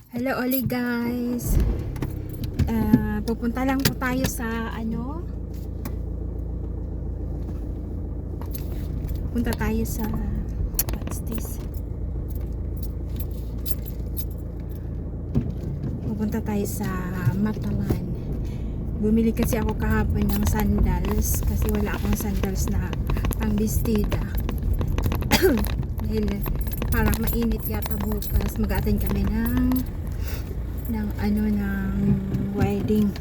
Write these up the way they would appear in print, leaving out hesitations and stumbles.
Hello Oli guys. Pupunta lang po tayo sa Punta tayo sa what's this? Pupunta tayo sa Matalan. Bumili kasi ako kahapon ng sandals kasi wala akong sandals na pang-bestida. Dahil parang mainit yata bukas, mag-attend kami ng wedding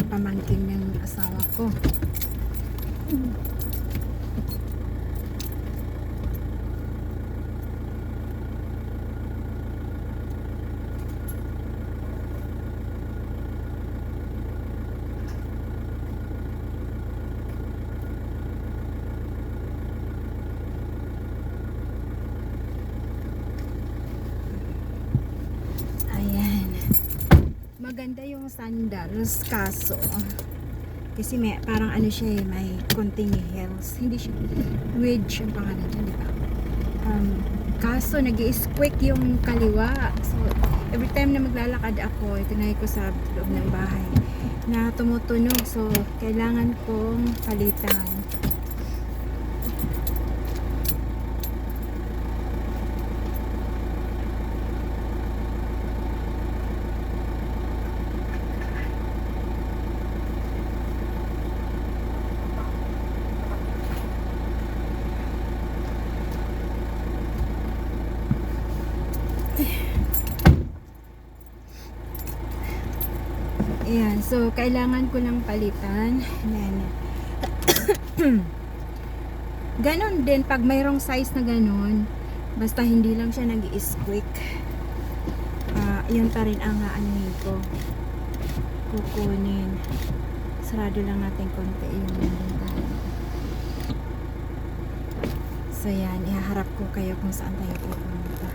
pamangkin ng asawa ko. Maganda yung sandals kaso kasi may parang siya may konting heels, hindi siya wedge ang pangalan dyan, di ba? Kaso nag-i-squeak yung kaliwa, so every time na maglalakad ako, itinay ko sa loob ng bahay na tumutunog, so kailangan kong palitan. Ayan, so kailangan ko lang palitan. Then, ganon din pag mayroong size na ganon, basta hindi lang siya nag-i-squeak, yun pa rin ang aanuhin ko, kukunin. Sarado lang natin konti yung bintana. So yan, ihaharap ko kayo kung saan tayo pupunta.